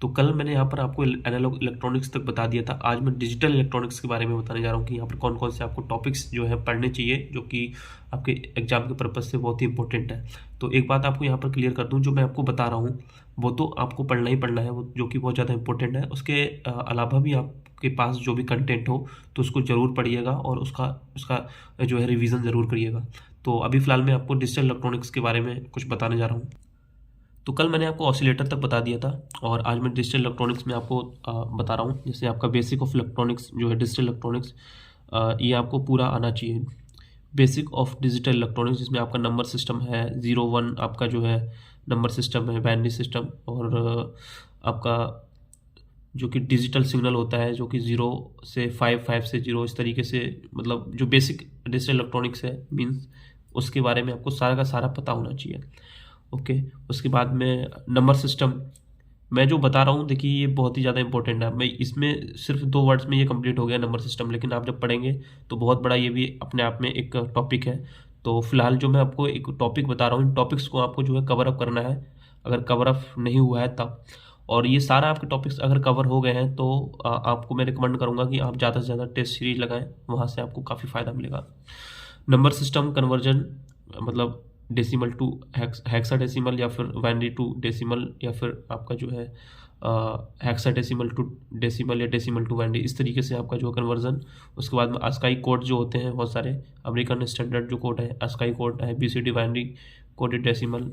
तो कल मैंने यहाँ पर आपको एनालॉग इलेक्ट्रॉनिक्स तक बता दिया था। आज मैं डिजिटल इलेक्ट्रॉनिक्स के बारे में बताने जा रहा हूँ कि यहाँ पर कौन कौन से आपको टॉपिक्स जो है पढ़ने चाहिए, जो कि आपके एग्जाम के पर्पज़ से बहुत ही इंपॉर्टेंट है। तो एक बात आपको यहाँ पर क्लियर कर दूँ, जो मैं आपको बता रहा हूँ वो तो आपको पढ़ना ही पढ़ना है, वो जो कि बहुत ज़्यादा इंपॉर्टेंट है। उसके अलावा भी आपके पास जो भी कंटेंट हो तो उसको ज़रूर पढ़िएगा और उसका उसका जो है रिवीजन ज़रूर करिएगा। तो अभी फ़िलहाल मैं आपको डिजिटल इलेक्ट्रॉनिक्स के बारे में कुछ बताने जा रहा हूँ। तो कल मैंने आपको ऑसिलेटर तक बता दिया था और आज मैं डिजिटल इलेक्ट्रॉनिक्स में आपको बता रहा हूँ। जैसे आपका बेसिक ऑफ इलेक्ट्रॉनिक्स जो है डिजिटल इलेक्ट्रॉनिक्स, ये आपको पूरा आना चाहिए। बेसिक ऑफ डिजिटल इलेक्ट्रॉनिक्स जिसमें आपका नंबर सिस्टम है, 0 1 आपका जो है नंबर सिस्टम है, बाइनरी सिस्टम, और आपका जो कि डिजिटल सिग्नल होता है जो कि 0 से 5, 5 से 0, इस तरीके से, मतलब जो बेसिक डिजिटल इलेक्ट्रॉनिक्स है मीन्स उसके बारे में आपको सारा का सारा पता होना चाहिए। ओके, उसके बाद में नंबर सिस्टम मैं जो बता रहा हूँ, देखिए ये बहुत ही ज़्यादा इंपॉर्टेंट है। मैं इसमें सिर्फ 2 वर्ड्स में ये कंप्लीट हो गया नंबर सिस्टम, लेकिन आप जब पढ़ेंगे तो बहुत बड़ा ये भी अपने आप में एक टॉपिक है। तो फिलहाल जो मैं आपको एक टॉपिक बता रहा हूँ, इन टॉपिक्स को आपको जो है कवर अप करना है, अगर कवर अप नहीं हुआ है तब। और ये सारा आपके टॉपिक्स अगर कवर हो गए हैं तो आपको मैं रिकमेंड करूँगा कि आप ज़्यादा से ज़्यादा टेस्ट सीरीज लगाएं, वहाँ से आपको काफ़ी फ़ायदा मिलेगा। नंबर सिस्टम कन्वर्जन, मतलब डेसिमल टू हेक्साडेसिमल या फिर बाइनरी टू डेसिमल, या फिर आपका जो है हेक्साडेसिमल टू डेसिमल या डेसिमल टू बाइनरी, इस तरीके से आपका जो कन्वर्जन। उसके बाद में ASCII कोड जो होते हैं बहुत सारे, अमेरिकन स्टैंडर्ड जो कोड है, ASCII कोड है, BCD बाइनरी कोडेड डेसिमल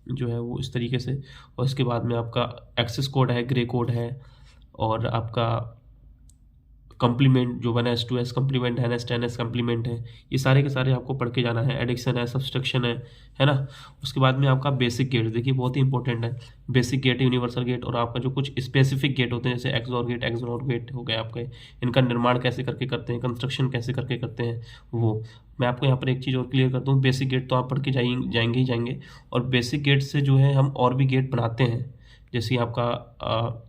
जो है वो इस तरीके से। और इसके बाद में आपका एक्सेस कोड है, ग्रे कोड है, और आपका कम्प्लीमेंट जो 1s 2s कम्प्लीमेंट है, NS 10s कम्प्लीमेंट है, ये सारे के सारे आपको पढ़ के जाना है। एडिक्शन है, सब्सट्रक्शन है ना। उसके बाद में आपका बेसिक गेट, देखिए बहुत ही इंपॉर्टेंट है। बेसिक गेट, यूनिवर्सल गेट, और आपका जो कुछ स्पेसिफिक गेट होते हैं जैसे एक्सोर गेट हो गए आपके, इनका निर्माण कैसे करके करते हैं, कंस्ट्रक्शन कैसे करके करते हैं, वो मैं आपको यहाँ पर एक चीज़ और क्लियर कर दूँ। बेसिक गेट तो आप पढ़ के जाएंगे ही जाएंगे, और बेसिक गेट से जो है हम और भी गेट बनाते हैं, जैसे आपका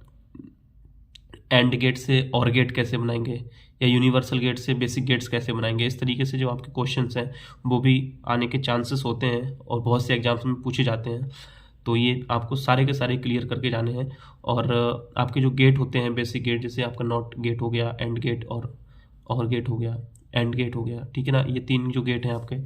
एंड गेट से और गेट कैसे बनाएंगे, या यूनिवर्सल गेट से बेसिक गेट्स कैसे बनाएंगे। इस तरीके से जो आपके क्वेश्चंस हैं वो भी आने के चांसेस होते हैं और बहुत से एग्जाम्स में पूछे जाते हैं। तो ये आपको सारे के सारे क्लियर करके जाने हैं। और आपके जो गेट होते हैं बेसिक गेट, जैसे आपका नॉट गेट हो गया, एंड गेट और गेट हो गया, एंड गेट हो गया, ठीक है ना। ये 3 जो गेट हैं आपके,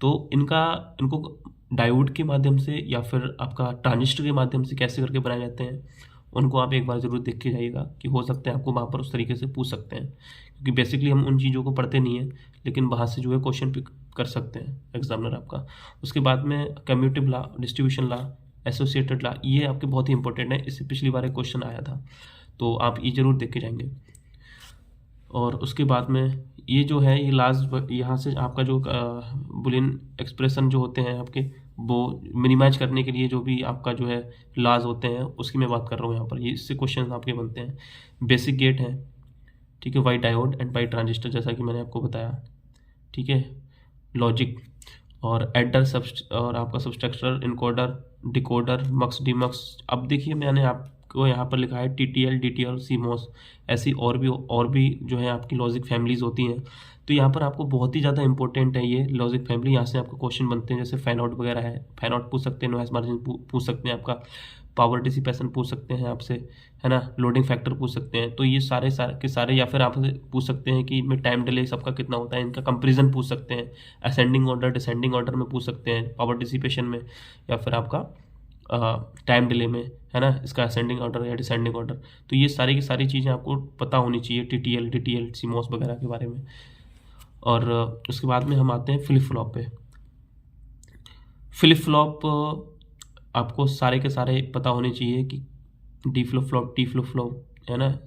तो इनको डायोड के माध्यम से या फिर आपका ट्रांजिस्टर के माध्यम से कैसे करके बनाए जाते हैं, उनको आप एक बार ज़रूर देख के जाइएगा, कि हो सकता है आपको वहाँ पर उस तरीके से पूछ सकते हैं। क्योंकि बेसिकली हम उन चीज़ों को पढ़ते नहीं हैं, लेकिन वहाँ से जो है क्वेश्चन पिक कर सकते हैं एग्जामिनर आपका। उसके बाद में commutative law, distribution law, associated law, ये आपके बहुत ही इंपॉर्टेंट है। इससे पिछली बार एक क्वेश्चन आया था, तो आप ये ज़रूर देख के जाएंगे। और उसके बाद में ये जो है ये लास्ट, यहाँ से आपका जो बुलियन एक्सप्रेशन जो होते हैं आपके, वो मिनिमाइज करने के लिए जो भी आपका जो है लाज होते हैं उसकी मैं बात कर रहा हूँ यहाँ पर। ये इससे क्वेश्चन आपके बनते हैं। बेसिक गेट है, ठीक है, why diode and why transistor, जैसा कि मैंने आपको बताया, ठीक है। लॉजिक और एडर और आपका सबस्ट्रक्चर, इनकोडर, डिकोडर, मक्स, डीमक्स। अब देखिए मैंने आपको यहाँ पर लिखा है TTL, DTL, CMOS, ऐसी और भी जो है आपकी लॉजिक फैमिलीज होती हैं। तो यहाँ पर आपको बहुत ही ज़्यादा इंपॉर्टेंट है ये लॉजिक फैमिली। यहाँ से आपको क्वेश्चन बनते हैं, जैसे फैन आउट वगैरह है, फैन आउट पूछ सकते हैं, नॉइस मार्जिन पूछ सकते हैं, आपका पावर डिसिपेशन पूछ सकते हैं आपसे, है ना, लोडिंग फैक्टर पूछ सकते हैं। तो ये सारे के सारे, या फिर आपसे पूछ सकते हैं कि इनमें टाइम डिले सबका कितना होता है, इनका कंपेरिजन पूछ सकते हैं। असेंडिंग ऑर्डर, डिसेंडिंग ऑर्डर में पूछ सकते हैं, पावर डिसिपेशन में, या फिर आपका टाइम डिले में, है ना, इसका असेंडिंग ऑर्डर या डिसेंडिंग ऑर्डर। तो ये सारी की सारी चीज़ें आपको पता होनी चाहिए, TTL, DTL, CMOS वगैरह के बारे में। और उसके बाद में हम आते हैं फ्लिप फ्लॉप पे। फ्लिप फ्लॉप आपको सारे के सारे पता होने चाहिए, कि D flip flop, T flip flop, है ना,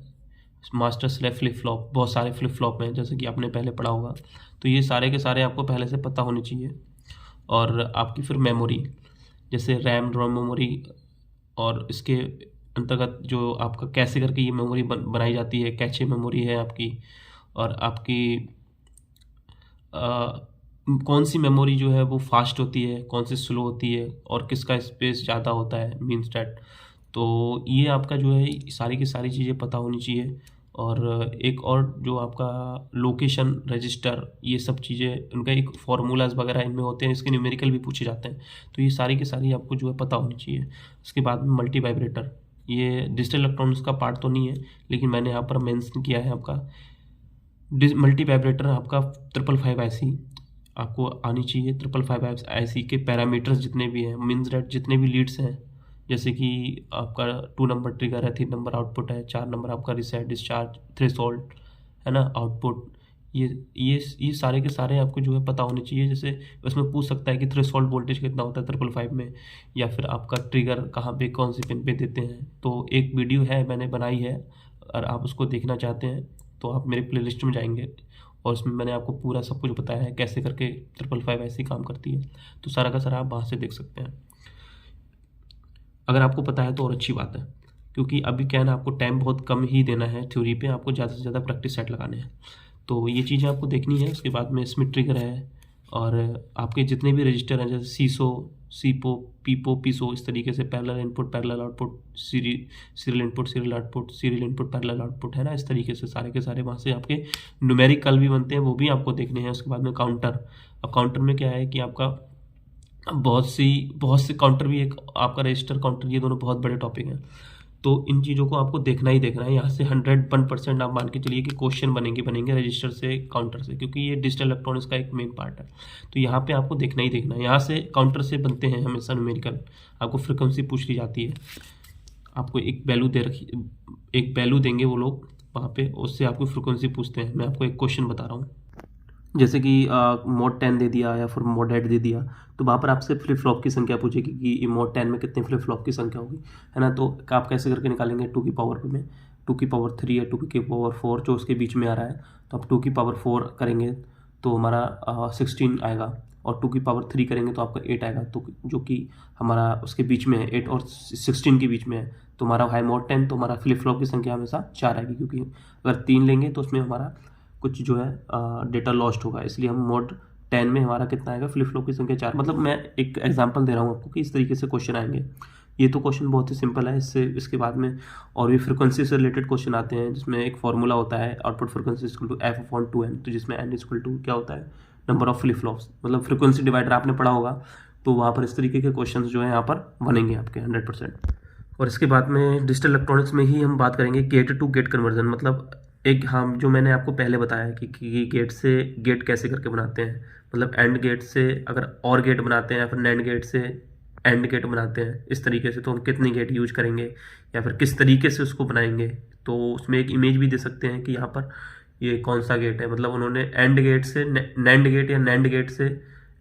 मास्टर स्लेव फ्लिप फ्लॉप, बहुत सारे फ्लिप फ्लॉप हैं जैसे कि आपने पहले पढ़ा होगा। तो ये सारे के सारे आपको पहले से पता होने चाहिए। और आपकी फिर मेमोरी, जैसे रैम, रोम मेमोरी, और इसके अंतर्गत जो आपका कैसे करके ये मेमोरी बनाई जाती है, कैचे मेमोरी है आपकी। और आपकी कौन सी मेमोरी जो है वो फास्ट होती है, कौन सी स्लो होती है, और किसका स्पेस ज़्यादा होता है, मीन स्टैट। तो ये आपका जो है सारी की सारी चीज़ें पता होनी चाहिए। और एक और जो आपका लोकेशन रजिस्टर, ये सब चीज़ें, उनका एक फार्मूलाज वगैरह इनमें होते हैं, इसके न्यूमेरिकल भी पूछे जाते हैं। तो ये सारी की सारी आपको जो है पता होनी चाहिए। उसके बाद में मल्टी वाइब्रेटर, ये डिजिटल इलेक्ट्रॉनिक्स का पार्ट तो नहीं है, लेकिन मैंने यहाँ पर मेंशन किया है आपका मल्टी वाइब्रेटर आपका 555 IC आपको आनी चाहिए। 555 IC के पैरामीटर्स जितने भी हैं, मीन्स डेट जितने भी लीड्स हैं, जैसे कि आपका 2 नंबर ट्रिगर है, 3 नंबर आउटपुट है, 4 नंबर आपका रिसेट डिस्चार्ज थ्रेशोल्ड है ना, आउटपुट, ये सारे के सारे आपको जो है पता होने चाहिए। जैसे उसमें पूछ सकता है कि थ्रेशोल्ड वोल्टेज कितना होता है 555 में, या फिर आपका ट्रिगर कहाँ पे कौन सी पिन पे देते हैं। तो एक वीडियो है मैंने बनाई है, और आप उसको देखना चाहते हैं तो आप मेरे प्लेलिस्ट में जाएंगे, और उसमें मैंने आपको पूरा सब कुछ बताया है कैसे करके 555 काम करती है। तो सारा का सारा आप वहाँ से देख सकते हैं। अगर आपको पता है तो और अच्छी बात है, क्योंकि अभी क्या है ना, आपको टाइम बहुत कम ही देना है थ्योरी पे, आपको ज़्यादा से ज़्यादा प्रैक्टिस सेट लगाने हैं। तो ये चीज़ें आपको देखनी है। उसके बाद में इसमें ट्रिगर है, और आपके जितने भी रजिस्टर हैं, जैसे सीसो, सीपो, पीपो, पीसो, इस तरीके से parallel input, parallel output, serial input, serial output, serial input, parallel output, है ना। इस तरीके से सारे के सारे वहाँ से आपके न्यूमेरिकल भी बनते हैं, वो भी आपको देखने हैं। उसके बाद में काउंटर, अब काउंटर में क्या है कि आपका बहुत से काउंटर भी, एक आपका रजिस्टर काउंटर, ये दोनों बहुत बड़े टॉपिक हैं। तो इन चीज़ों को आपको देखना ही देखना है। यहाँ से 101% आप मान के चलिए कि क्वेश्चन बनेंगे रजिस्टर से, काउंटर से, क्योंकि ये डिजिटल इलेक्ट्रॉनिक्स का एक मेन पार्ट है। तो यहाँ पे आपको देखना ही देखना है। यहाँ से काउंटर से बनते हैं हमेशा न्यूमेरिकल, आपको फ्रिक्वेंसी पूछ ली जाती है, आपको एक वैल्यू दे रखी, एक वैल्यू देंगे वो लोग वहाँ पे, उससे आपको फ्रिक्वेंसी पूछते हैं। मैं आपको एक क्वेश्चन बता रहा हूँ, जैसे कि मोड 10 दे दिया या फिर मोड 8 दे दिया, तो वहाँ पर आपसे फ्लिप फ्लॉप की संख्या पूछेगी कि मोड 10 में कितने फ्लिप फ्लॉप की संख्या होगी, है ना। तो आप कैसे करके निकालेंगे, 2 की पावर में 2 की पावर 3 या 2 की पावर 4 जो उसके बीच में आ रहा है, तो आप 2 की पावर 4 करेंगे तो हमारा 16 आएगा, और 2 की पावर 3 करेंगे तो आपका 8 आएगा, तो जो कि हमारा उसके बीच में है, 8 और 16 के बीच में है। तो हमारा है मोड 10, तो हमारा फ्लिप फ्लॉप की संख्या हमेशा 4 आएगी, क्योंकि अगर 3 लेंगे तो उसमें हमारा कुछ जो है डेटा लॉस्ट होगा, इसलिए हम मोड 10 में हमारा कितना आएगा, फ्लिप फ्लॉप की संख्या 4। मतलब मैं एक एग्जांपल दे रहा हूँ आपको कि इस तरीके से क्वेश्चन आएंगे। ये तो क्वेश्चन बहुत ही सिंपल है। इसके बाद में और भी फ्रिक्वेंसी से रिलेटेड क्वेश्चन आते हैं, जिसमें एक फॉर्मूला होता है, output frequency equal to f/2n, तो जिसमें n इक्वल टू क्या होता है, नंबर ऑफ फ्लिप फ्लॉप्स, मतलब फ्रिक्वेंसी डिवाइडर आपने पढ़ा होगा। तो वहाँ पर इस तरीके के क्वेश्चन जो है यहाँ पर बनेंगे आपके 100%। और इसके बाद में डिजिटल इलेक्ट्रॉनिक्स में ही हम बात करेंगे गेट टू गेट कन्वर्जन, मतलब एक हम जो मैंने आपको पहले बताया कि गेट से गेट कैसे करके बनाते हैं, मतलब एंड गेट से अगर और गेट बनाते हैं, या फिर नैंड गेट से एंड गेट बनाते हैं, इस तरीके से तो हम कितने गेट यूज करेंगे या फिर किस तरीके से उसको बनाएंगे। तो उसमें एक इमेज भी दे सकते हैं कि यहाँ पर ये कौन सा गेट है, मतलब उन्होंने एंड गेट से नैंड गेट या नैंड गेट से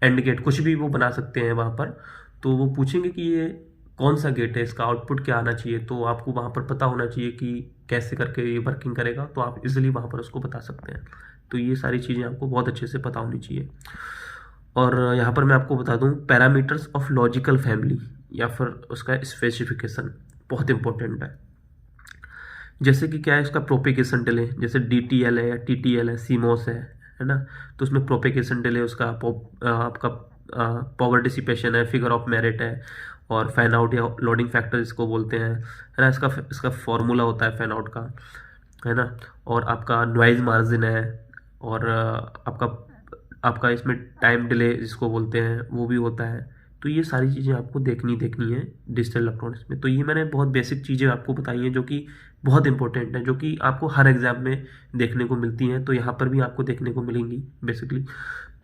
एंड गेट कुछ भी वो बना सकते हैं वहाँ पर। तो वो पूछेंगे कि ये कौन सा गेट है, इसका आउटपुट क्या आना चाहिए, तो आपको वहाँ पर पता होना चाहिए कि कैसे करके ये वर्किंग करेगा, तो आप इजीली वहाँ पर उसको बता सकते हैं। तो ये सारी चीज़ें आपको बहुत अच्छे से पता होनी चाहिए। और यहाँ पर मैं आपको बता दूँ पैरामीटर्स ऑफ लॉजिकल फैमिली या फिर उसका स्पेसिफिकेशन बहुत इंपॉर्टेंट है। जैसे कि क्या है, इसका प्रोपेगेशन डिले, जैसे DTL है या TTL है, सीमोस है ना। तो उसमें प्रोपेगेशन डिले, उसका आपका पावर डिसिपेशन है, फिगर ऑफ मेरिट है, और फैन आउट या लोडिंग फैक्टर इसको बोलते हैं, है ना। इसका फॉर्मूला होता है फैन आउट का, है ना। और आपका नॉइज मार्जिन है, और आपका इसमें टाइम डिले जिसको बोलते हैं वो भी होता है। तो ये सारी चीज़ें आपको देखनी है डिजिटल इलेक्ट्रॉनिक्स में। तो ये मैंने बहुत बेसिक चीज़ें आपको बताई हैं जो कि बहुत इंपॉर्टेंट है, जो कि आपको हर एग्ज़ाम में देखने को मिलती हैं, तो यहाँ पर भी आपको देखने को मिलेंगी बेसिकली।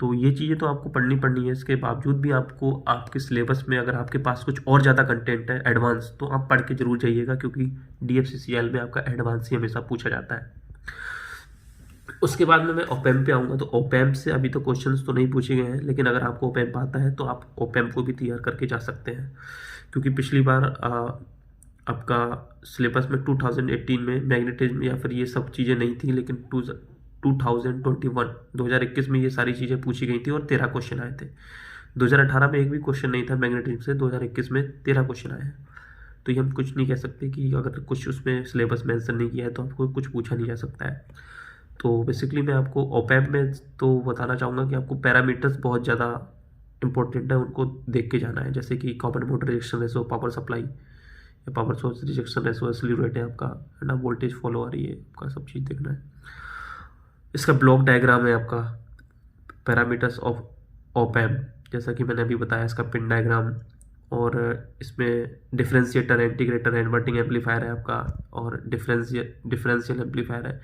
तो ये चीज़ें तो आपको पढ़नी है। इसके बावजूद भी आपको आपके सिलेबस में अगर आपके पास कुछ और ज़्यादा कंटेंट है एडवांस, तो आप पढ़ के जरूर जाइएगा, क्योंकि DFCCL में आपका एडवांस ही हमेशा पूछा जाता है। उसके बाद में मैं ओपैम्प पे आऊँगा। तो ओपैम्प से अभी तो क्वेश्चंस तो नहीं पूछे गए हैं, लेकिन अगर आपको ओपैम्प आता है तो आप ओपैम्प को भी तैयार करके जा सकते हैं, क्योंकि पिछली बार आपका सिलेबस में 2018 में मैग्नेटिज्म या फिर ये सब चीज़ें नहीं थी, लेकिन 2021 में ये सारी चीज़ें पूछी गई थी और 13 क्वेश्चन आए थे। 2018 में एक भी क्वेश्चन नहीं था मैग्नेटिज्म से, 2021 में 13 क्वेश्चन आए हैं। तो ये हम कुछ नहीं कह सकते कि अगर कुछ उसमें सिलेबस मेंशन नहीं किया है तो आपको कुछ पूछा नहीं जा सकता है। तो बेसिकली मैं आपको ओपैम्प में तो बताना चाहूँगा कि आपको पैरामीटर्स बहुत ज़्यादा इंपॉर्टेंट है, उनको देख के जाना है। जैसे कि common mode rejection ratio, power supply या power source rejection ratio, slew rate है आपका, है ना, वोल्टेज फॉलोअर, ये आपका सब चीज़ देखना है। इसका ब्लॉक डायग्राम है आपका पैरामीटर्स ऑफ ओपैम्प, जैसा कि मैंने अभी बताया, इसका पिन डायग्राम और इसमें डिफरेंशिएटर है, इंटीग्रेटर है, इन्वर्टिंग एम्पलीफायर है आपका, और डिफरेंशियल एम्पलीफायर है।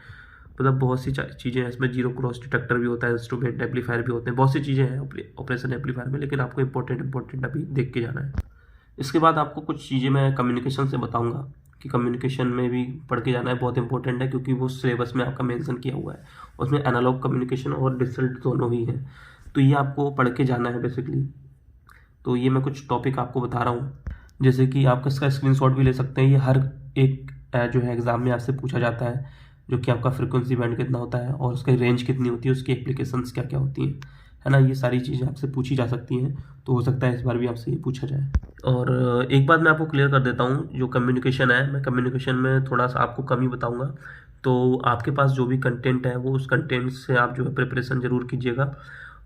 मतलब बहुत सी चीज़ें हैं इसमें। जीरो क्रॉस डिटेक्टर भी होता है, इंस्ट्रूमेंट एम्पलीफायर भी होते हैं, बहुत सी चीज़ें हैं ऑपरेशन एम्पलीफायर में, लेकिन आपको इंपॉर्टेंट अभी देख के जाना है। इसके बाद आपको कुछ चीज़ें मैं कम्युनिकेशन से बताऊंगा कि कम्युनिकेशन में भी पढ़ के जाना है, बहुत इंपॉर्टेंट है, क्योंकि वो सिलेबस में आपका मेंशन किया हुआ है। उसमें एनालॉग कम्युनिकेशन और डिजिटल दोनों ही हैं, तो ये आपको पढ़ के जाना है बेसिकली। तो ये मैं कुछ टॉपिक आपको बता रहा हूँ, जैसे कि आप इसका स्क्रीनशॉट भी ले सकते हैं। ये हर एक जो है एग्ज़ाम में आपसे पूछा जाता है, जो कि आपका फ्रिक्वेंसी बैंड कितना होता है और उसकी रेंज कितनी होती है, उसकी एप्लीकेशंस क्या क्या होती हैं, है ना। ये सारी चीज़ें आपसे पूछी जा सकती हैं, तो हो सकता है इस बार भी आपसे ये पूछा जाए। और एक बात मैं आपको क्लियर कर देता हूँ, जो कम्युनिकेशन है, मैं कम्युनिकेशन में थोड़ा सा आपको कम ही बताऊँगा। तो आपके पास जो भी कंटेंट है वो उस कंटेंट से आप जो है प्रिपरेशन ज़रूर कीजिएगा।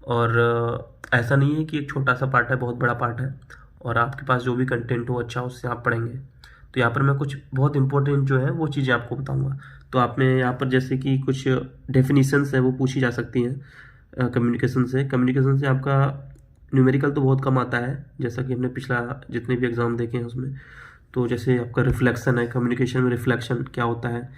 और ऐसा नहीं है कि एक छोटा सा पार्ट है, बहुत बड़ा पार्ट है, और आपके पास जो भी कंटेंट हो अच्छा उससे आप पढ़ेंगे। तो यहाँ पर मैं कुछ बहुत इंपॉर्टेंट जो है वो चीज़ें आपको बताऊंगा। तो आपने यहाँ पर जैसे कि कुछ डेफिनीशंस हैं वो पूछी जा सकती हैं कम्युनिकेशन से आपका न्यूमेरिकल तो बहुत कम आता है, जैसा कि हमने पिछला जितने भी एग्ज़ाम देखे हैं उसमें। तो जैसे आपका रिफ्लेक्शन है, कम्युनिकेशन में रिफ्लेक्शन क्या होता है,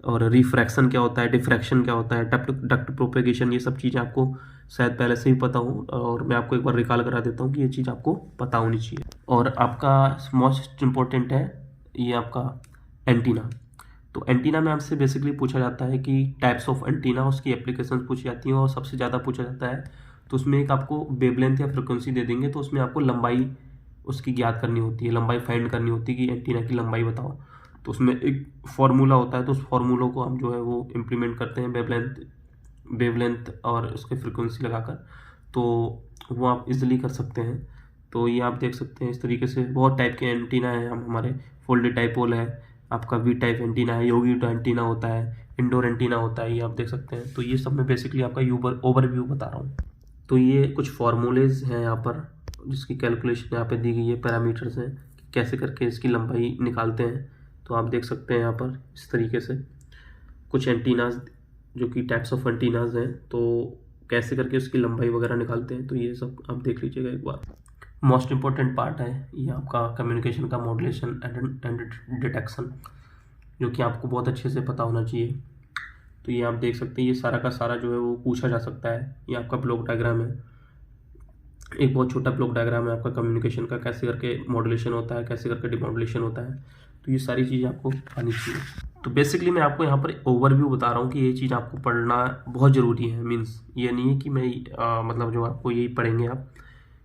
और रिफ्रैक्शन क्या होता है, डिफ्रैक्शन क्या होता है, डक्ट प्रोपेगेशन, ये सब चीज़ें आपको शायद पहले से ही पता हो, और मैं आपको एक बार रिकॉल करा देता हूँ कि ये चीज़ आपको पता होनी चाहिए। और आपका मोस्ट इम्पोर्टेंट है ये आपका एंटीना। तो एंटीना में आपसे बेसिकली पूछा जाता है कि टाइप्स ऑफ एंटीना, उसकी एप्लीकेशन पूछी जाती हैं, और सबसे ज़्यादा पूछा जाता है तो उसमें एक आपको वेवलेंथ या फ्रिक्वेंसी दे देंगे, तो उसमें आपको लंबाई उसकी ज्ञात करनी होती है, लंबाई फाइंड करनी होती है कि एंटीना की लंबाई बताओ। तो उसमें एक फार्मूला होता है, तो उस फार्मूला को हम जो है वो इम्प्लीमेंट करते हैं वेवलेंथ और उसके फ्रिक्वेंसी लगाकर, तो वो आप इजीली कर सकते हैं। तो ये आप देख सकते हैं इस तरीके से बहुत टाइप के एंटीना है। हम हमारे फोल्डेड डाइपोल है, आपका वी टाइप एंटीना है, योगी एंटीना होता है, इंडोर एंटीना होता है, ये आप देख सकते हैं। तो ये सब मैं बेसिकली आपका ओवरव्यू बता रहा हूँ। तो ये कुछ फॉर्मूलेज हैं यहाँ पर, जिसकी कैलकुलेशन यहाँ पे दी गई है, पैरामीटर्स हैं कि कैसे करके इसकी लंबाई निकालते हैं। तो आप देख सकते हैं यहाँ पर इस तरीके से कुछ एंटीनाज जो कि टाइप्स ऑफ एंटीनाज हैं, तो कैसे करके उसकी लंबाई वगैरह निकालते हैं, तो ये सब आप देख लीजिएगा एक बार। मोस्ट इम्पॉर्टेंट पार्ट है ये आपका कम्युनिकेशन का मॉड्यूलेशन एंड डिटेक्शन, जो कि आपको बहुत अच्छे से पता होना चाहिए। तो ये आप देख सकते हैं, ये सारा का सारा जो है वो पूछा जा सकता है। ये आपका ब्लॉक डायग्राम है, एक बहुत छोटा ब्लॉक डायग्राम है आपका कम्युनिकेशन का, कैसे करके मॉड्यूलेशन होता है, कैसे करके डिमॉड्यूलेशन होता है। तो ये सारी चीज़ें आपको आनी चाहिए। तो बेसिकली मैं आपको यहाँ पर ओवरव्यू बता रहा हूँ कि ये चीज़ आपको पढ़ना बहुत ज़रूरी है। मीन्स ये नहीं है कि मैं मतलब जो आपको यही पढ़ेंगे आप,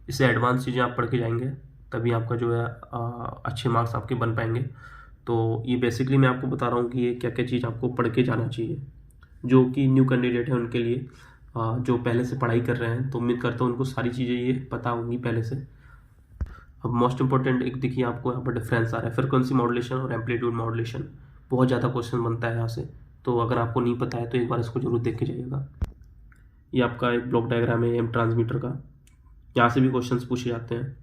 इससे एडवांस चीज़ें आप पढ़ के जाएंगे, तभी आपका जो है अच्छे मार्क्स आपके बन पाएंगे। तो ये बेसिकली मैं आपको बता रहा हूँ कि ये क्या क्या चीज़ आपको पढ़ के जाना चाहिए, जो कि न्यू कैंडिडेट है उनके लिए, जो पहले से पढ़ाई कर रहे हैं। तो उम्मीद करता हूँ उनको सारी चीज़ें ये पता होंगी पहले से। अब मोस्ट इंपॉर्टेंट एक देखिए आपको यहाँ पर डिफरेंस आ रहा है, फ्रिक्वेंसी मॉड्यूलेशन और एम्पलीट्यूड मॉड्यूलेशन। बहुत ज़्यादा क्वेश्चन बनता है यहाँ से, तो अगर आपको नहीं पता है तो एक बार इसको जरूर देख के जाइएगा। ये आपका एक ब्लॉक डायग्राम है एम ट्रांसमीटर का, यहाँ से भी क्वेश्चंस पूछे जाते हैं।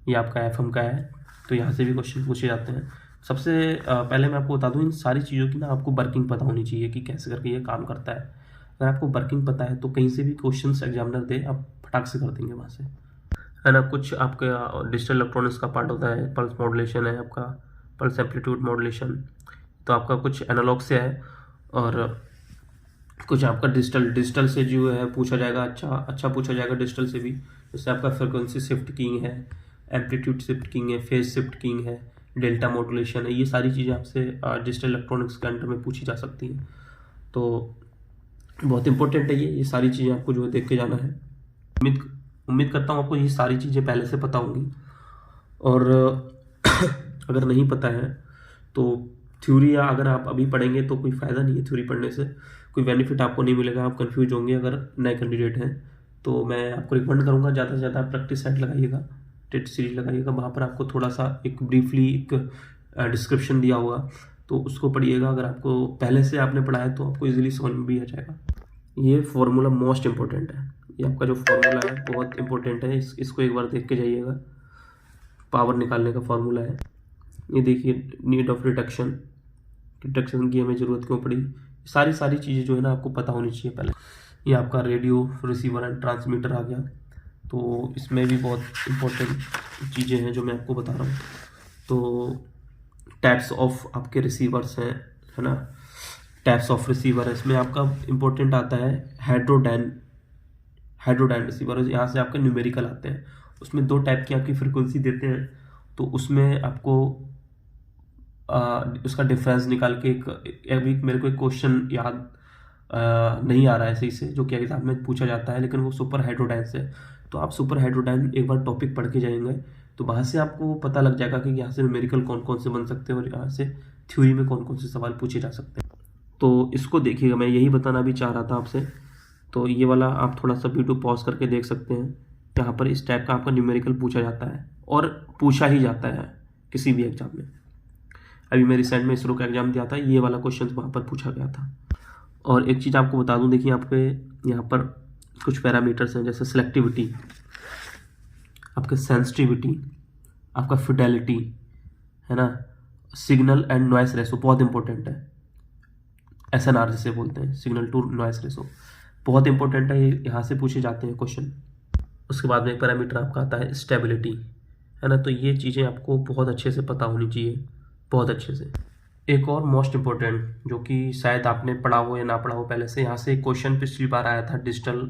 ये आपका एफएम का है, तो यहाँ से भी क्वेश्चन पूछे जाते हैं। सबसे पहले मैं आपको बता दूँ, इन सारी चीज़ों की ना आपको वर्किंग पता होनी चाहिए कि कैसे करके ये काम करता है। अगर आपको वर्किंग पता है तो कहीं से भी क्वेश्चंस एग्जामिनर दे आप फटाक से कर देंगे वहाँ से, है ना। कुछ आपका डिजिटल इलेक्ट्रॉनिक्स का पार्ट होता है, पल्स मॉड्यूलेशन है आपका, पल्स एम्पलीट्यूड मॉड्यूलेशन, तो आपका कुछ एनालॉग से है, और कुछ आपका डिजिटल से जो है पूछा जाएगा, अच्छा पूछा जाएगा डिजिटल से भी। जैसे आपका फ्रिक्वेंसी शिफ्ट कीइंग है, एम्पलीट्यूड शिफ्ट कीइंग है, फेज शिफ्ट कीइंग है, डेल्टा मॉड्यूलेशन है, ये सारी चीज़ें आपसे डिजिटल इलेक्ट्रॉनिक्स के अंडर में पूछी जा सकती हैं। तो बहुत इंपॉर्टेंट है ये सारी चीज़ें आपको जो है देख के जाना है। उम्मीद करता हूँ आपको ये सारी चीज़ें पहले से पता होंगी। और अगर नहीं पता है तो थ्योरी या अगर आप अभी पढ़ेंगे तो कोई फ़ायदा नहीं है, थ्योरी पढ़ने से कोई बेनिफिट आपको नहीं मिलेगा, आप कंफ्यूज होंगे अगर नए कैंडिडेट हैं। तो मैं आपको रिकमेंड करूँगा ज़्यादा से ज़्यादा प्रैक्टिस सेट लगाइएगा, टेस्ट सीरीज लगाइएगा, वहाँ पर आपको थोड़ा सा एक ब्रीफली एक डिस्क्रिप्शन दिया होगा, तो उसको पढ़िएगा। अगर आपको पहले से आपने पढ़ा है तो आपको ईजिली समझ में भी आ जाएगा। ये फार्मूला मोस्ट इंपॉर्टेंट है, ये आपका जो फार्मूला है बहुत इंपॉर्टेंट है, इसको एक बार देख के जाइएगा। पावर निकालने का फार्मूला है ये, देखिए नीड ऑफ डिटेक्शन की हमें ज़रूरत क्यों पड़ी, सारी चीज़ें जो है ना आपको पता होनी चाहिए पहले। ये आपका रेडियो रिसीवर एंड ट्रांसमीटर आ गया, तो इसमें भी बहुत इम्पोर्टेंट चीज़ें हैं जो मैं आपको बता रहा हूँ। तो टाइप्स ऑफ आपके रिसीवर्स हैं, है ना, टाइप्स ऑफ रिसीवर है। इसमें आपका इम्पोर्टेंट आता है हाइड्रोडाइन रिसीवर, यहाँ से आपके न्यूमेरिकल आते हैं। उसमें 2 टाइप की आपकी फ्रिक्वेंसी देते हैं, तो उसमें आपको उसका डिफरेंस निकाल के अभी मेरे को एक क्वेश्चन याद नहीं आ रहा है सही से, जो कि एग्जाम में पूछा जाता है, लेकिन वो सुपर हाइड्रोडाइन से। तो आप सुपर हाइड्रोडाइन एक बार टॉपिक पढ़ के जाएंगे तो वहाँ से आपको पता लग जाएगा कि यहाँ से न्यूमेरिकल कौन कौन से बन सकते हैं और यहाँ से थ्योरी में कौन कौन से सवाल पूछे जा सकते हैं। तो इसको देखिएगा, मैं यही बताना भी चाह रहा था आपसे। तो ये वाला आप थोड़ा सा वीडियो पॉज करके देख सकते हैं। यहाँ पर इस टाइप का आपका न्यूमेरिकल पूछा जाता है और पूछा ही जाता है किसी भी एग्जाम में। अभी मैं रिसेंट में इसरो का एग्जाम दिया था, ये वाला क्वेश्चन वहाँ पर पूछा गया था। और एक चीज़ आपको बता दूँ, देखिए आपके यहाँ पर कुछ पैरामीटर्स हैं, जैसे सिलेक्टिविटी, आपका सेंसिटिविटी, आपका फिडेलिटी, है ना, सिग्नल एंड नॉइस रेशो बहुत इंपॉर्टेंट है। SNR जिसे बोलते हैं, सिग्नल टू नॉइस रेशो, बहुत इंपॉर्टेंट है, ये यहाँ से पूछे जाते हैं क्वेश्चन। उसके बाद में एक पैरामीटर आपका आता है स्टेबिलिटी, है ना। तो ये चीज़ें आपको बहुत अच्छे से पता होनी चाहिए, बहुत अच्छे से। एक और मोस्ट इम्पोर्टेंट, जो कि शायद आपने पढ़ा हो या ना पढ़ा हो पहले से, यहाँ से एक क्वेश्चन पिछली बार आया था डिजिटल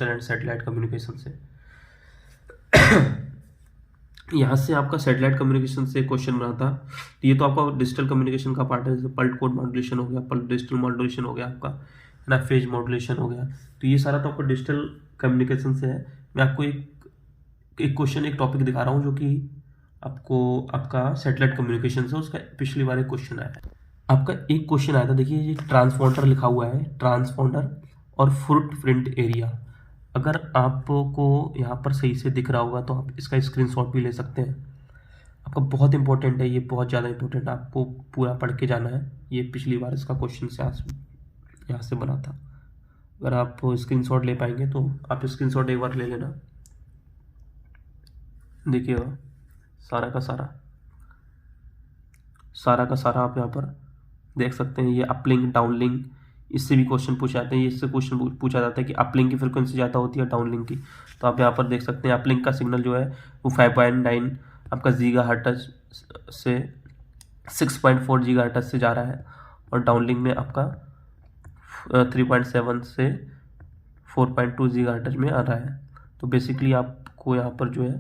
एंड सैटेलाइट कम्युनिकेशन से। यहाँ से आपका सैटेलाइट कम्युनिकेशन से क्वेश्चन बना था। तो ये तो आपका डिजिटल कम्युनिकेशन का पार्ट है, जैसे पल्ट कोड मॉड्यूलेशन हो गया, पल्ट डिजिटल मॉड्यूलेशन हो गया आपका, है ना, फेज मॉड्यूलेशन हो गया। तो ये सारा तो आपका डिजिटल कम्युनिकेशन से है। मैं आपको एक क्वेश्चन, एक टॉपिक दिखा रहा हूँ जो कि आपको आपका सैटेलाइट कम्युनिकेशन से, उसका पिछली बार एक क्वेश्चन आया है। आपका एक क्वेश्चन आया था, देखिए ये ट्रांसपॉन्डर लिखा हुआ है, ट्रांसपॉन्डर और फुटप्रिंट एरिया। अगर आपको यहाँ पर सही से दिख रहा होगा तो आप इसका स्क्रीनशॉट भी ले सकते हैं। आपका बहुत इंपॉर्टेंट है ये, बहुत ज़्यादा इंपॉर्टेंट है, आपको पूरा पढ़ के जाना है। ये पिछली बार इसका क्वेश्चन से यहाँ से बना था। अगर आप स्क्रीनशॉट ले पाएंगे तो आप स्क्रीनशॉट एक बार ले लेना। देखिएगा सारा का सारा आप यहाँ पर देख सकते हैं। ये अपलिंक डाउनलिंक, इससे भी क्वेश्चन पूछे जाते हैं। ये इससे क्वेश्चन पूछा जाता है कि अपलिंक की फ्रिक्वेंसी ज़्यादा होती है डाउनलिंक की। तो आप यहाँ पर देख सकते हैं अपलिंक का सिग्नल जो है वो 5.9 आपका गीगाहर्ट्ज़ से 6.4 गीगाहर्ट्ज़ से जा रहा है, और डाउनलिंक में आपका 3.7 से 4.2 गीगाहर्ट्ज़ में आ रहा है। तो बेसिकली आपको यहाँ पर जो है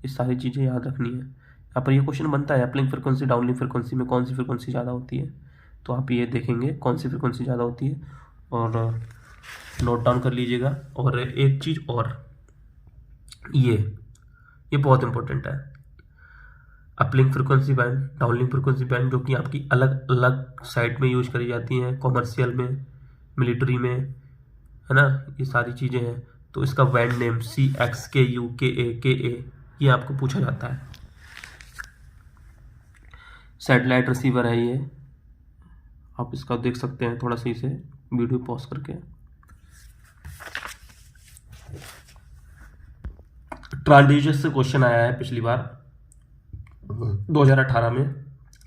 ये सारी चीज़ें याद रखनी है। यहाँ पर ये क्वेश्चन बनता है अपलिंक फ्रिक्वेंसी डाउनलिंक फ्रिक्वेंसी में कौन सी फ्रिक्वेंसी ज़्यादा होती है। तो आप ये देखेंगे कौन सी फ्रिक्वेंसी ज़्यादा होती है और नोट डाउन कर लीजिएगा। और एक चीज़ और, ये बहुत इंपॉर्टेंट है, uplink frequency band, downlink frequency band, जो कि आपकी अलग अलग साइट में यूज करी जाती हैं, कॉमर्शियल में, मिलिट्री में, है ना, ये सारी चीज़ें हैं। तो इसका बैंड नेम CXKU KA ये आपको पूछा जाता है। सैटेलाइट रिसीवर है ये, आप इसका देख सकते हैं थोड़ा सही से वीडियो पॉज करके। ट्रांसड्यूसर से क्वेश्चन आया है पिछली बार 2018 में,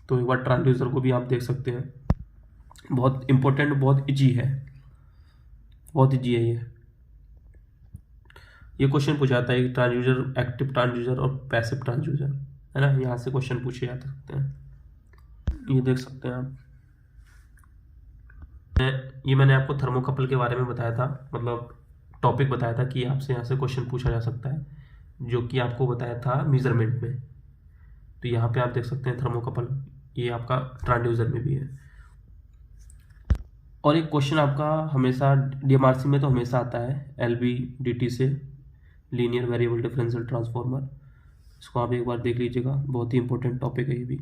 तो एक बार ट्रांसड्यूसर को भी आप देख सकते हैं। बहुत इंपॉर्टेंट, बहुत इजी है, बहुत इजी है ये क्वेश्चन पूछा जाता है कि ट्रांसड्यूसर, एक्टिव ट्रांसड्यूसर और पैसिव ट्रांसड्यूसर, है ना, यहाँ से क्वेश्चन पूछे जा सकते हैं। ये देख सकते हैं आप। ये मैंने आपको थर्मोकपल के बारे में बताया था, मतलब टॉपिक बताया था कि आपसे यहाँ से क्वेश्चन पूछा जा सकता है, जो कि आपको बताया था मेजरमेंट में। तो यहाँ पे आप देख सकते हैं थर्मोकपल, ये आपका ट्रांसड्यूसर में भी है। और एक क्वेश्चन आपका हमेशा DMRC में तो हमेशा आता है LVDT से, लीनियर वेरिएबल डिफरेंशियल ट्रांसफॉर्मर। इसको आप एक बार देख लीजिएगा, बहुत ही इंपॉर्टेंट टॉपिक है ये भी।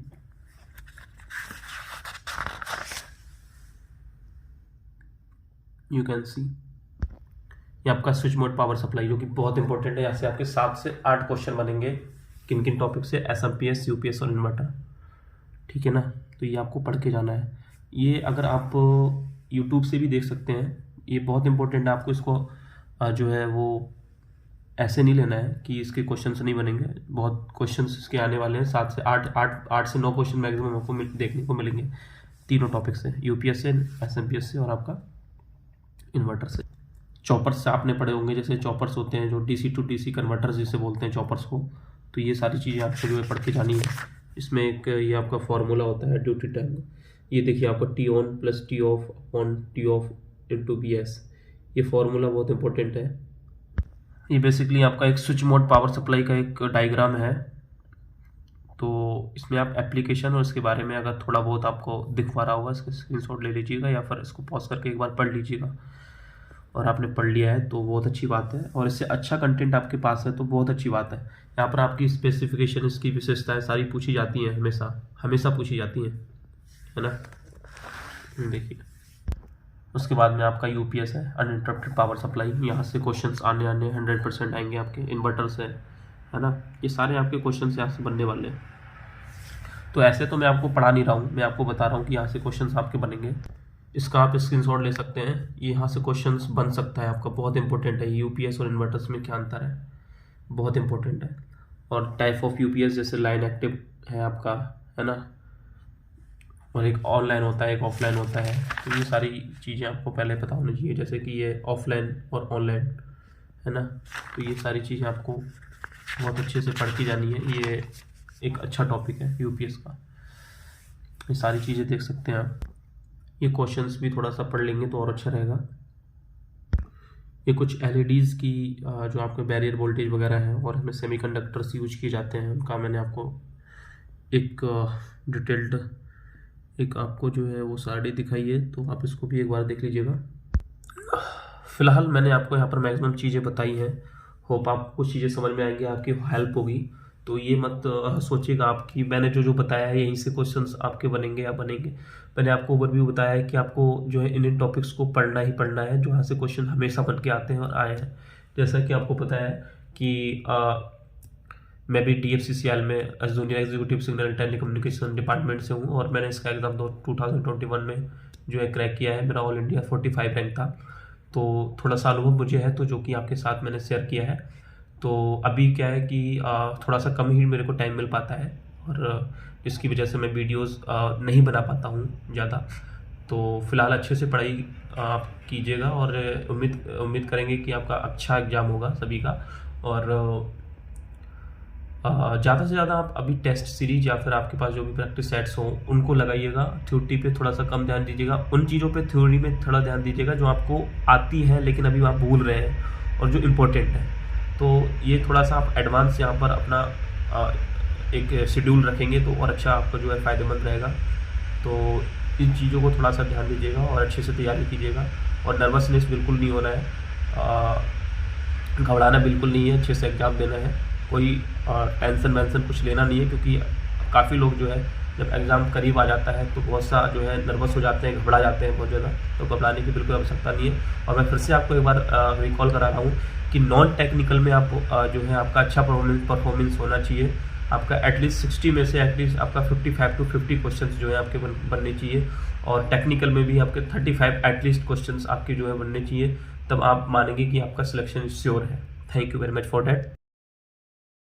यू कैन सी ये आपका स्विच मोड पावर सप्लाई, जो कि बहुत इंपॉर्टेंट है। यहाँ से आपके 7 से 8 क्वेश्चन बनेंगे, किन किन टॉपिक से, SMPS, UPS और इन्वर्टर, ठीक है ना। तो ये आपको पढ़ के जाना है। ये अगर आप YouTube से भी देख सकते हैं, ये बहुत इंपॉर्टेंट है। आपको इसको जो है वो ऐसे नहीं लेना है कि इसके क्वेश्चन नहीं बनेंगे, बहुत क्वेश्चन इसके आने वाले हैं। 7 से 8 से 9 क्वेश्चन मैक्सिमम आपको देखने को मिलेंगे तीनों टॉपिक से, UPS से, SMPS से और आपका इन्वर्टर से। चॉपर्स से आपने पढ़े होंगे, जैसे चॉपर्स होते हैं जो DC to DC कन्वर्टर्स जिसे बोलते हैं चॉपर्स को। तो ये सारी चीज़ें आपको जो है पढ़ के जानी है। इसमें एक ये आपका फार्मूला होता है ड्यूटी टाइम। ये देखिए आपका T on plus T of upon T of into BS। ये फार्मूला बहुत इंपॉर्टेंट है। ये बेसिकली आपका एक स्विच मोड पावर सप्लाई का एक डायग्राम है। तो इसमें आप एप्लीकेशन और इसके बारे में अगर थोड़ा बहुत आपको दिख पा रहा होगा, इसका स्क्रीनशॉट ले लीजिएगा या फिर इसको पॉज करके एक बार पढ़ लीजिएगा। और आपने पढ़ लिया है तो बहुत अच्छी बात है, और इससे अच्छा कंटेंट आपके पास है तो बहुत अच्छी बात है। यहाँ पर आपकी स्पेसिफिकेशन, इसकी विशेषताएं सारी पूछी जाती हैं, हमेशा पूछी जाती हैं, है ना। देखिए उसके बाद में आपका UPS है, अनइंटरप्टेड पावर सप्लाई। यहाँ से क्वेश्चंस आने 100% आएंगे आपके। इन्वर्टर से, है ना, ये सारे आपके क्वेश्चंस यहाँ से बनने वाले हैं। तो ऐसे तो मैं आपको पढ़ा नहीं रहा हूँ, मैं आपको बता रहा हूँ कि यहाँ से क्वेश्चंस आपके बनेंगे। इसका आप स्क्रीनशॉट ले सकते हैं, ये यहाँ से क्वेश्चंस बन सकता है आपका। बहुत इंपॉर्टेंट है UPS और इन्वर्टर्स में क्या अंतर है, बहुत इंपॉर्टेंट है। और टाइप ऑफ UPS जैसे लाइन एक्टिव है आपका, है ना, और एक ऑनलाइन होता है, एक ऑफलाइन होता है। तो ये सारी चीज़ें आपको पहले पता होनी चाहिए, जैसे कि ये ऑफलाइन और ऑनलाइन, है ना। तो ये सारी चीज़ें आपको बहुत अच्छे से पढ़ के जानी है। ये एक अच्छा टॉपिक है UPS का, ये सारी चीज़ें देख सकते हैं आप। ये क्वेश्चंस भी थोड़ा सा पढ़ लेंगे तो और अच्छा रहेगा। ये कुछ LEDs की जो आपके बैरियर वोल्टेज वगैरह है और इसमें सेमीकंडक्टर्स यूज किए जाते हैं, उनका मैंने आपको एक डिटेल्ड एक आपको जो है वो साड़ी दिखाई है, तो आप इसको भी एक बार देख लीजिएगा। फिलहाल मैंने आपको यहाँ पर मैक्सिमम चीज़ें बताई हैं। होप आपको कुछ चीज़ें समझ में आएंगी, आपकी हेल्प होगी। तो ये मत सोचिएगा आपकी मैंने जो बताया है यहीं से क्वेश्चंस आपके बनेंगे या बनेंगे। मैंने आपको ओवरव्यू बताया है कि आपको जो है इन टॉपिक्स को पढ़ना ही पढ़ना है, जो यहाँ से क्वेश्चन हमेशा बन के आते हैं और आए हैं। जैसा कि आपको पता है कि मैं भी DFCCL में junior executive signal and telecommunication department से हूँ, और मैंने इसका एग्ज़ाम 2021 में जो है क्रैक किया है। मेरा ऑल इंडिया 45 रैंक था, तो थोड़ा सा अनुभव मुझे है, तो जो कि आपके साथ मैंने शेयर किया है। तो अभी क्या है कि थोड़ा सा कम ही मेरे को टाइम मिल पाता है, और इसकी वजह से मैं वीडियोस नहीं बना पाता हूँ ज़्यादा। तो फिलहाल अच्छे से पढ़ाई आप कीजिएगा, और उम्मीद करेंगे कि आपका अच्छा एग्ज़ाम होगा सभी का। और ज़्यादा से ज़्यादा आप अभी टेस्ट सीरीज या फिर आपके पास जो भी प्रैक्टिस सेट्स हों उनको लगाइएगा। थ्योरी पे थोड़ा सा कम ध्यान दीजिएगा, उन चीज़ों पे थ्योरी में थोड़ा ध्यान दीजिएगा जो आपको आती है लेकिन अभी आप भूल रहे हैं और जो इम्पोर्टेंट है। तो ये थोड़ा सा आप एडवांस यहाँ पर अपना एक शेड्यूल रखेंगे तो और अच्छा आपका जो है फ़ायदेमंद रहेगा। तो इन चीज़ों को थोड़ा सा ध्यान दीजिएगा और अच्छे से तैयारी कीजिएगा, और नर्वसनेस बिल्कुल नहीं होना है, घबराना बिल्कुल नहीं है, अच्छे से एग्ज़ाम देना है। कोई टेंशन वेंशन कुछ लेना नहीं है, क्योंकि काफ़ी लोग जो है जब एग्ज़ाम करीब आ जाता है तो बहुत सा जो है नर्वस हो जाते हैं, घबरा जाते हैं बहुत ज़्यादा। तो घबराने की बिल्कुल आवश्यकता नहीं है। और मैं फिर से आपको एक बार रिकॉल करा रहा हूँ कि नॉन टेक्निकल में आप जो है आपका अच्छा परफॉर्मेंस होना चाहिए। आपका एटलीस्ट 60 में से एटलीस्ट आपका 55 to 50 क्वेश्चन जो है आपके बनने चाहिए, और टेक्निकल में भी आपके 35 एटलीस्ट क्वेश्चन आपके जो है बनने चाहिए। तब आप मानेंगे कि आपका सिलेक्शन श्योर है। Thank you very much for that.